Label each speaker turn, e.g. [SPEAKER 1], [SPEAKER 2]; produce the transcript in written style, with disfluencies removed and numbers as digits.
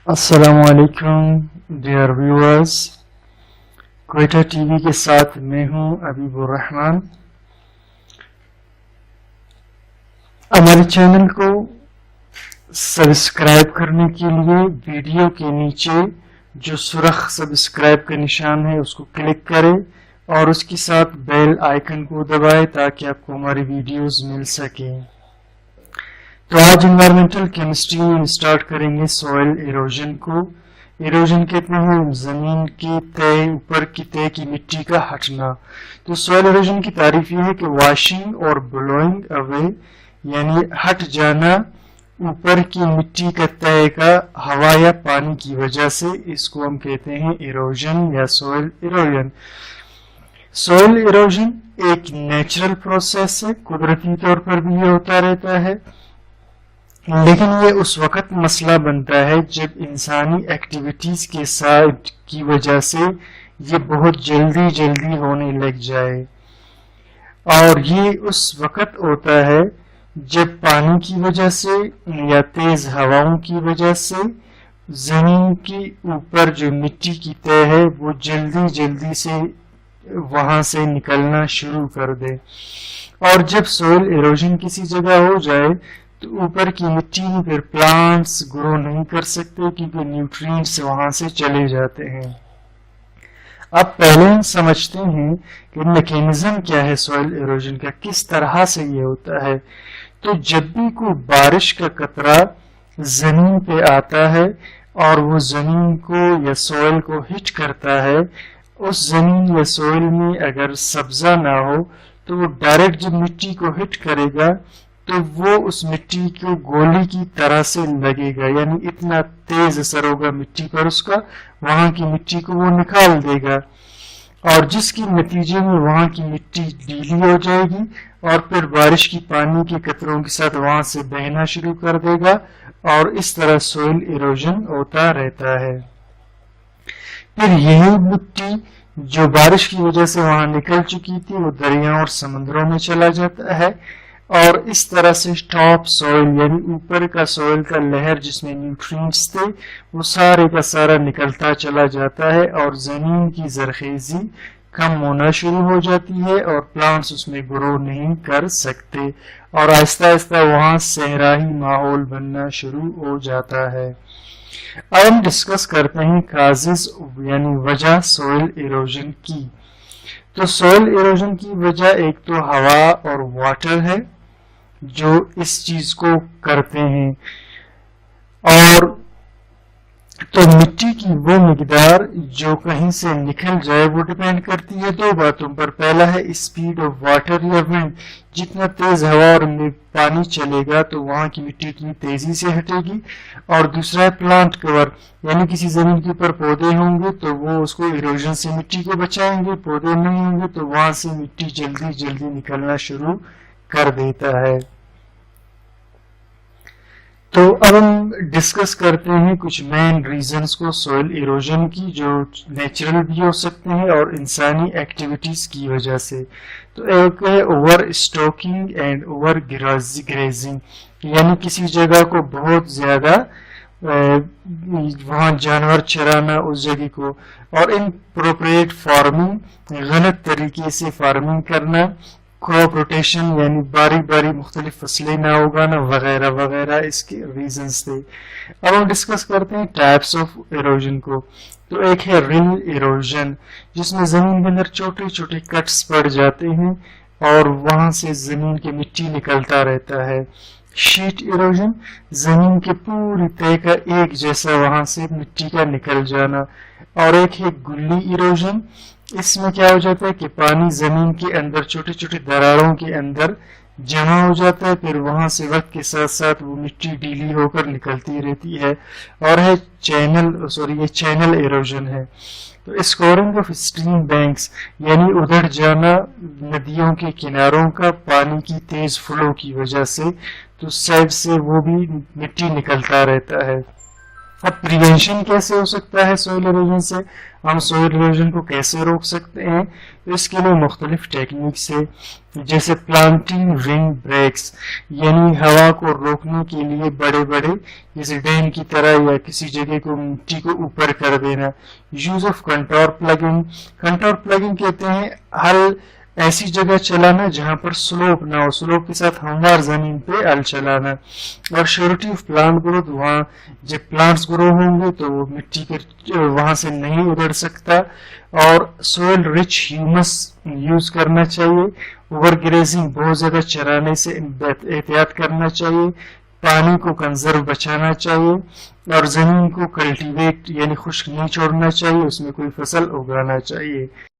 [SPEAKER 1] अस्सलाम वालेकुम dear viewers, Quetta TV के साथ मैं हूं अबीबुर रहमान। हमारे चैनल को सब्सक्राइब करने के लिए वीडियो के नीचे जो सुरख सब्सक्राइब का निशान है उसको क्लिक करें और उसके साथ बेल आइकन को दबाएं ताकि आपको हमारी वीडियोस मिल सके। तो आज एनवायरमेंटल केमिस्ट्री में स्टार्ट करेंगे सॉइल इरोजन को। इरोजन कहते हैं जमीन की तय, ऊपर की तय की मिट्टी का हटना। तो सॉइल इरोजन की तारीफ ये है कि वॉशिंग और ब्लोइंग अवे यानी हट जाना ऊपर की मिट्टी का तय का हवा या पानी की वजह से, इसको हम कहते हैं इरोजन या सॉइल इरोजन। सॉइल इरोजन एक नेचुरल प्रोसेस है, कुदरती तौर पर भी ये होता रहता है, लेकिन ये उस वक्त मसला बनता है जब इंसानी एक्टिविटीज के साथ की वजह से ये बहुत जल्दी होने लग जाए। और ये उस वक्त होता है जब पानी की वजह से या तेज हवाओं की वजह से जमीन की ऊपर जो मिट्टी की तय है वो जल्दी से वहां से निकलना शुरू कर दे। और जब सॉइल इरोजन किसी जगह हो जाए तो ऊपर की मिट्टी में फिर प्लांट्स ग्रो नहीं कर सकते क्योंकि न्यूट्रिएंट्स वहां से चले जाते हैं। अब पहले हम समझते हैं कि मैकेनिज्म क्या है सॉइल इरोजन का, किस तरह से ये होता है। तो जब भी कोई बारिश का कतरा जमीन पे आता है और वो जमीन को या सॉइल को हिट करता है, उस जमीन या सॉइल में अगर सब्जा ना हो तो वो डायरेक्ट जब मिट्टी को हिट करेगा तो वो उस मिट्टी को गोली की तरह से लगेगा, यानी इतना तेज असर होगा मिट्टी पर उसका, वहां की मिट्टी को वो निकाल देगा और जिसके नतीजे में वहां की मिट्टी गीली हो जाएगी और फिर बारिश की पानी के कतरों के साथ वहां से बहना शुरू कर देगा और इस तरह सॉइल इरोजन होता रहता है। फिर यही मिट्टी जो बारिश की वजह से वहां निकल चुकी थी वो दरियाओं और समुद्रों में चला जाता है और इस तरह से टॉप सॉइल यानी ऊपर का सॉइल का लहर जिसमें न्यूट्रिएंट्स थे वो सारे का सारा निकलता चला जाता है और जमीन की जरखेजी कम होना शुरू हो जाती है और प्लांट्स उसमें ग्रो नहीं कर सकते और आहिस्ता आहिस्ता वहां सहराही माहौल बनना शुरू हो जाता है। अब हम डिस्कस करते हैं काजेस यानी वजह सॉइल इरोजन की। तो सॉइल इरोजन की वजह एक तो हवा और वाटर है जो इस चीज को करते हैं, और तो मिट्टी की वो मिकदार जो कहीं से निकल जाए वो डिपेंड करती है दो बातों पर। पहला है स्पीड ऑफ वाटर या विंड, जितना तेज हवा और पानी चलेगा तो वहां की मिट्टी इतनी तेजी से हटेगी, और दूसरा है प्लांट कवर, यानी किसी जमीन के ऊपर पौधे होंगे तो वो उसको इरोजन से मिट्टी को बचाएंगे, पौधे नहीं होंगे तो वहां से मिट्टी जल्दी निकलना शुरू कर देता है। तो अब हम डिस्कस करते हैं कुछ मेन रीजंस को सॉइल इरोजन की जो नेचुरल भी हो सकते हैं और इंसानी एक्टिविटीज की वजह से। तो एक है overstocking and overgrazing, यानी किसी जगह को बहुत ज्यादा वहां जानवर चराना उस जगह को, और इनप्रोप्रिएट फार्मिंग, गलत तरीके से फार्मिंग करना, क्रॉप रोटेशन यानी बारी बारी मुख्तलिफ फसलें ना उगाना वगैरह वगैरह इसके रीजंस थे। अब हम डिस्कस करते हैं टाइप्स ऑफ इरोजन को। तो एक है रिल इरोजन जिसमें जमीन के अंदर छोटे छोटे कट्स पड़ जाते हैं और वहां से जमीन की मिट्टी निकलता रहता है। शीट इरोजन जमीन के पूरी तय का एक जैसा वहां से मिट्टी का निकल जाना। और एक है गुल्ली इरोजन, इसमें क्या हो जाता है कि पानी जमीन के अंदर छोटे छोटे दरारों के अंदर जमा हो जाता है, फिर वहां से वक्त के साथ साथ वो मिट्टी गीली होकर निकलती रहती है। और है ये चैनल इरोजन है। तो स्कोरिंग ऑफ स्ट्रीम बैंक्स यानी उधर जाना नदियों के किनारों का पानी की तेज फ्लो की वजह से, तो साइड से वो भी मिट्टी निकलता रहता है। अब प्रिवेंशन कैसे हो सकता है सॉइल इरोजन से? ہم سوئل ایروژن کو کیسے روک سکتے ہیں؟ اس کے لیے مختلف ٹیکنیکس ہے، جیسے پلانٹنگ رنگ بریکس، یعنی ہوا کو روکنے کے لیے بڑے بڑے جیسے ڈیم کی طرح یا کسی جگہ کو مٹی کو اوپر کر دینا۔ Use of contour plugging, contour plugging کہتے ہیں ہل ایسی جگہ چلانا جہاں پر سلوپ نہ ہو، سلوپ کے ساتھ ہموار زمین پہ ہل چلانا۔ اور شیورٹی آف پلانٹ گروتھ، وہاں جب پلانٹس گرو ہوں گے تو وہ مٹی کے وہاں سے نہیں اگڑ سکتا۔ اور سوئل رچ ہیومس یوز کرنا چاہیے، اوور گریزنگ بہت زیادہ چرانے سے احتیاط کرنا چاہیے، پانی کو کنزرو بچانا چاہیے، اور زمین کو کلٹیویٹ یعنی خشک نہیں چھوڑنا چاہیے، اس میں کوئی فصل اگانا چاہیے۔